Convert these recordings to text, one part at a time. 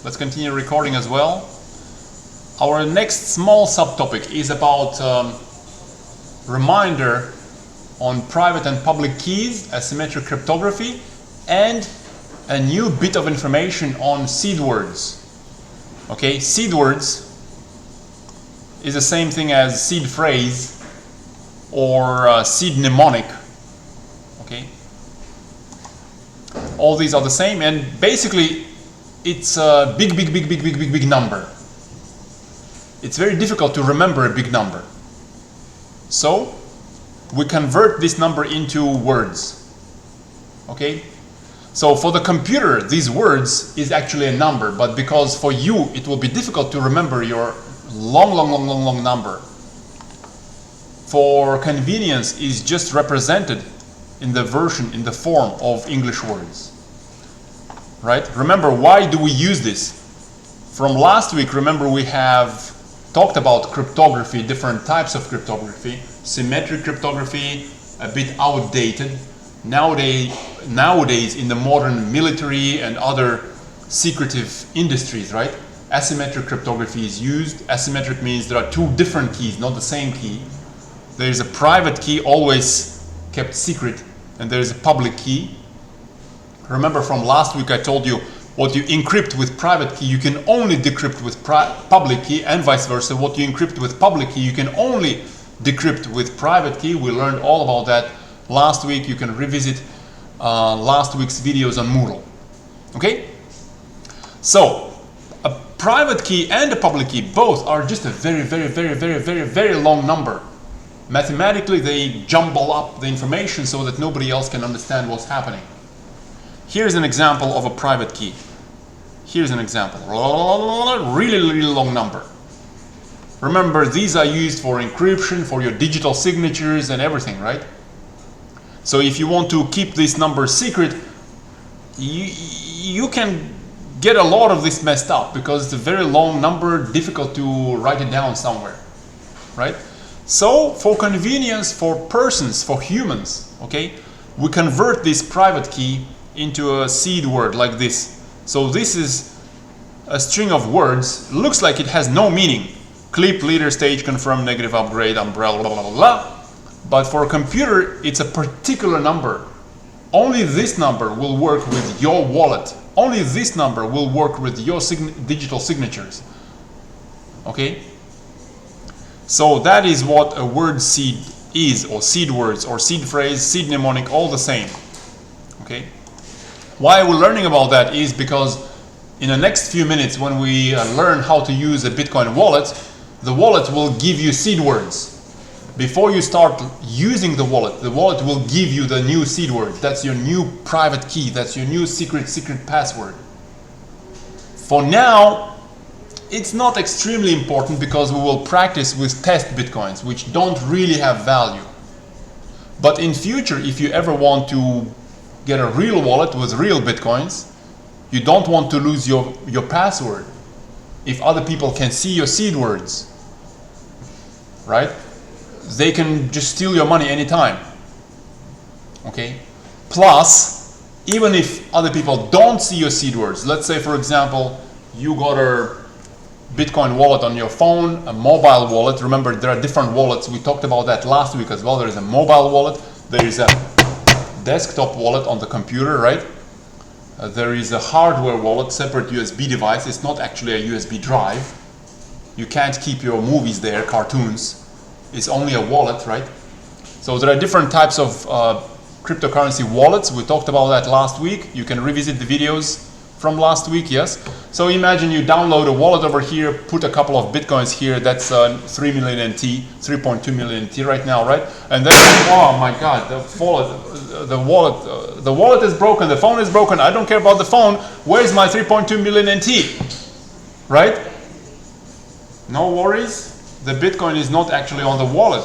Let's continue recording as well. Our next small subtopic is about reminder on private and public keys, asymmetric cryptography, and a new bit of information on seed words. Okay, seed words is the same thing as seed phrase or seed mnemonic. Okay, all these are the same, and basically it's a big number. It's very difficult to remember a big number. So we convert this number into words. Okay? So for the computer, these words is actually a number, but because for you it will be difficult to remember your long number, for convenience is just represented in the form of English words. Right? Remember, why do we use this? From last week, remember, we have talked about cryptography, different types of cryptography. Symmetric cryptography, a bit outdated. Nowadays in the modern military and other secretive industries, right? Asymmetric cryptography is used. Asymmetric means there are two different keys, not the same key. There is a private key, always kept secret, and there is a public key. Remember from last week I told you what you encrypt with private key you can only decrypt with public key, and vice versa. What you encrypt with public key you can only decrypt with private key. We learned all about that last week. You can revisit last week's videos on Moodle. Okay? So a private key and a public key both are just a very long number. Mathematically they jumble up the information so that nobody else can understand what's happening. Here's an example of a private key. Here's an example. Really long number. Remember, these are used for encryption, for your digital signatures and everything, right? So if you want to keep this number secret, you can get a lot of this messed up because it's a very long number, difficult to write it down somewhere, right? So for convenience, for persons, for humans, okay, we convert this private key into a seed word like this. So this is a string of words, looks like it has no meaning. Clip, leader, stage, confirm, negative, upgrade, umbrella, blah, blah, blah, blah. But for a computer, it's a particular number. Only this number will work with your wallet. Only this number will work with your digital signatures. Okay? So that is what a word seed is, or seed words, or seed phrase, seed mnemonic, all the same. Okay? Why we're learning about that is because in the next few minutes when we learn how to use a Bitcoin wallet, the wallet will give you seed words. Before you start using the wallet will give you the new seed words. That's your new private key. That's your new secret password. For now, it's not extremely important because we will practice with test Bitcoins, which don't really have value. But in future, if you ever want to get a real wallet with real Bitcoins, you don't want to lose your password if other people can see your seed words, right? They can just steal your money anytime. Okay? Plus, even if other people don't see your seed words, let's say for example you got a Bitcoin wallet on your phone, a mobile wallet. Remember, there are different wallets. We talked about that last week as well. There is a mobile wallet, there is a desktop wallet on the computer, right? There is a hardware wallet, separate USB device. It's not actually a USB drive. You can't keep your movies there, cartoons. It's only a wallet, right? So there are different types of cryptocurrency wallets. We talked about that last week. You can revisit the videos from last week, yes? So imagine you download a wallet over here, put a couple of Bitcoins here. That's 3 million NT, 3.2 million NT right now, right? And then, oh my God, the wallet is broken, the phone is broken. I don't care about the phone. Where's my 3.2 million NT, right? No worries. The Bitcoin is not actually on the wallet,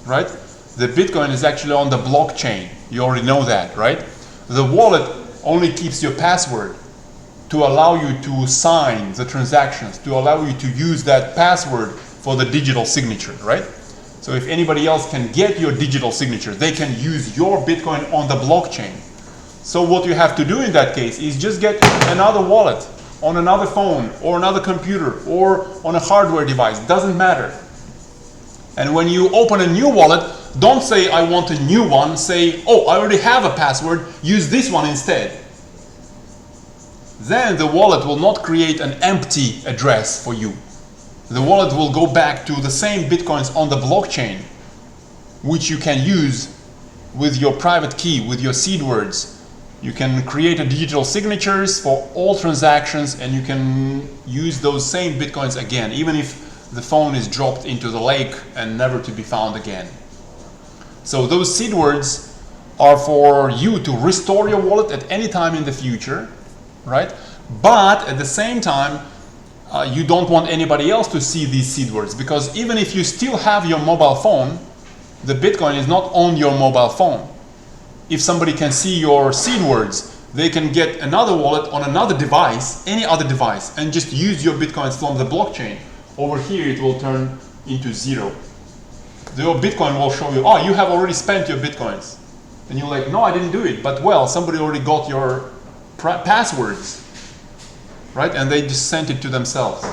right? The Bitcoin is actually on the blockchain. You already know that, right? The wallet only keeps your password to allow you to sign the transactions, to allow you to use that password for the digital signature, right? So if anybody else can get your digital signature, they can use your Bitcoin on the blockchain. So what you have to do in that case is just get another wallet on another phone or another computer or on a hardware device, doesn't matter. And when you open a new wallet, don't say I want a new one, say, oh, I already have a password, use this one instead. Then the wallet will not create an empty address for you. The wallet will go back to the same bitcoins on the blockchain, which you can use with your private key, with your seed words. You can create a digital signatures for all transactions, and you can use those same bitcoins again, even if the phone is dropped into the lake and never to be found again. So those seed words are for you to restore your wallet at any time in the future, right? But at the same time, you don't want anybody else to see these seed words, because even if you still have your mobile phone, the Bitcoin is not on your mobile phone. If somebody can see your seed words, they can get another wallet on another device, any other device, and just use your Bitcoins from the blockchain. Over here it will turn into zero. Your Bitcoin will show you, oh, you have already spent your Bitcoins. And you're like, no, I didn't do it, but well, somebody already got your passwords, right? And they just sent it to themselves.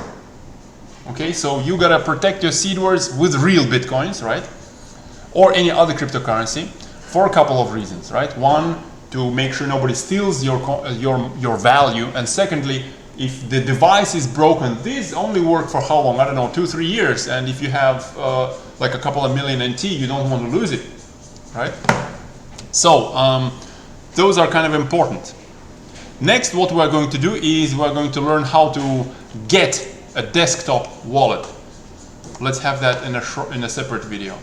Okay, so you gotta protect your seed words with real Bitcoins, right? Or any other cryptocurrency for a couple of reasons, right? One, to make sure nobody steals your value, and secondly, if the device is broken, these only work for how long? I don't know, 2-3 years, and if you have like a couple of million NT, you don't want to lose it, right? So those are kind of important. Next, what we're going to do is we're going to learn how to get a desktop wallet. Let's have that in a separate video.